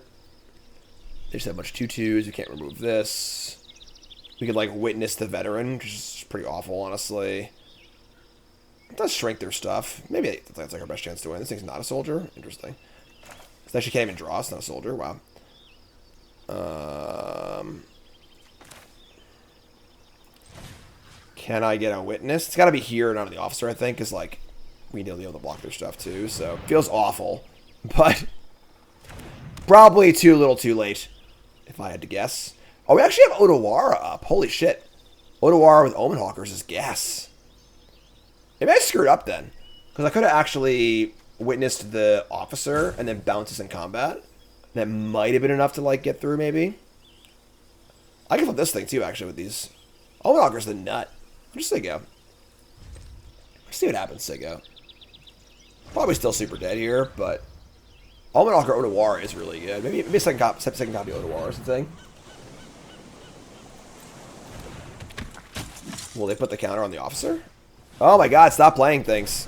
They just have a bunch of 2/2s. We can't remove this. We could, like, witness the veteran, which is pretty awful, honestly. It does shrink their stuff. Maybe that's, like, our best chance to win. This thing's not a soldier. Interesting. It actually can't even draw. It's not a soldier. Wow. Can I get a witness? It's got to be here, not on the officer, I think, because, like, we need to be able to block their stuff, too. So, feels awful. But probably too little too late, if I had to guess. Oh, we actually have Odawara up. Holy shit. Odawara with Omen Hawkers is gas. Maybe I screwed up then. Because I could have actually witnessed the officer and then bounces in combat. That might have been enough to, like, get through, maybe. I can flip this thing, too, actually, with these. Omen Hawker's the nut. Just say go. Let's see what happens, say go. Probably still super dead here, but Omen Hawker Odawara is really good. Maybe second copy Odawara or something. Will they put the counter on the officer? Oh my god, stop playing things.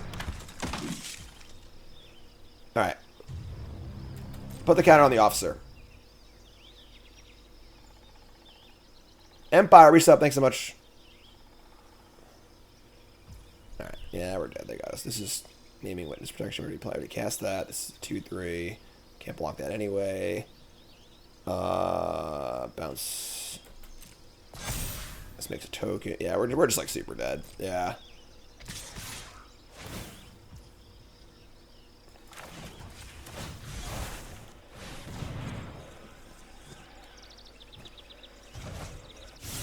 Alright. Put the counter on the officer. Empire, resub, thanks so much. Alright, yeah, we're dead. They got us. This is naming witness protection. We already cast that. This is 2/3. Can't block that anyway. Bounce. This makes a token. Yeah, we're just like super dead. Yeah.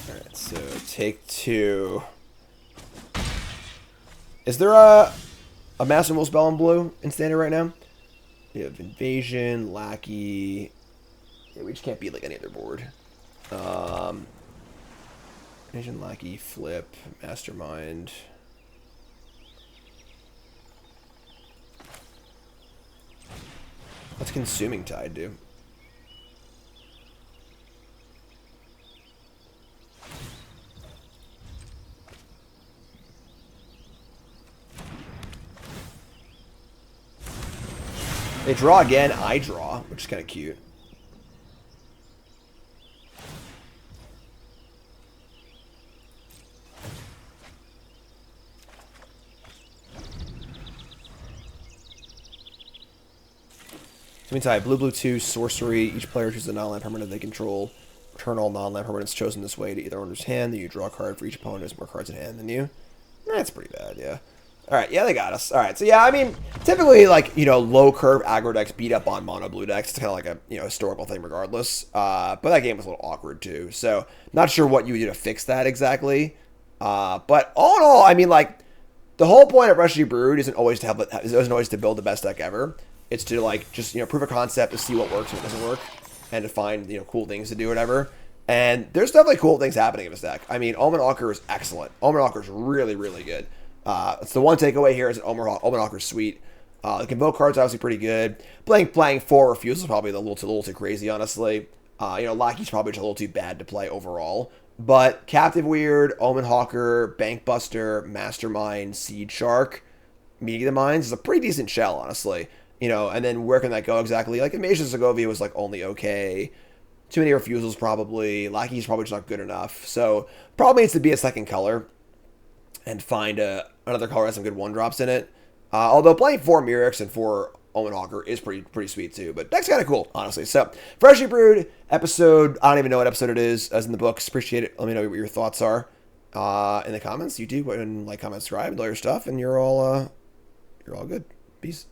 Alright, so take 2. Is there a Master Rule spell in blue in standard right now? We have Invasion, Lackey. Yeah, we just can't beat like any other board. Invasion, Lackey, Flip, Mastermind. What's Consuming Tide do? They draw again, I draw, which is kind of cute. Meantime, blue 2, sorcery. Each player chooses a non-land permanent they control. Return all non-land permanents chosen this way to either owner's hand. Then you draw a card for each opponent who has more cards in hand than you. That's pretty bad, yeah. Alright, yeah, they got us. Alright, so yeah, I mean, typically, like, you know, low curve aggro decks beat up on mono blue decks. It's kind of like a, you know, historical thing regardless. But that game was a little awkward too. So, not sure what you would do to fix that exactly. But all in all, I mean, like, the whole point of Freshly Brewed isn't always to build the best deck ever. It's to, like, just, you know, prove a concept to see what works and what doesn't work. And to find, you know, cool things to do, whatever. And there's definitely cool things happening in this deck. I mean, Omen Hawker is excellent. Omen Hawker is really, really good. It's the one takeaway here is that Omen Hawker's sweet. The Convoke card's obviously pretty good. Playing 4 Refusal is probably a little too crazy, honestly. Lackey's probably just a little too bad to play overall. But Captive Weird, Omen Hawker, Bankbuster, Mastermind, Seed Shark, Meeting the Minds is a pretty decent shell, honestly. And then where can that go exactly? Like, Invasion Segovia was, like, only okay. Too many Refusals, probably. Lackey's probably just not good enough. So, probably needs to be a second color and find another color that has some good 1-drops in it. Although playing 4 Mirrex and 4 Omen Hawker is pretty sweet too. But deck's kind of cool, honestly. So, Freshly Brewed episode. I don't even know what episode it is as in the books. Appreciate it. Let me know what your thoughts are in the comments. You do. Go ahead and like, comment, subscribe, and all your stuff. And you're all good. Peace.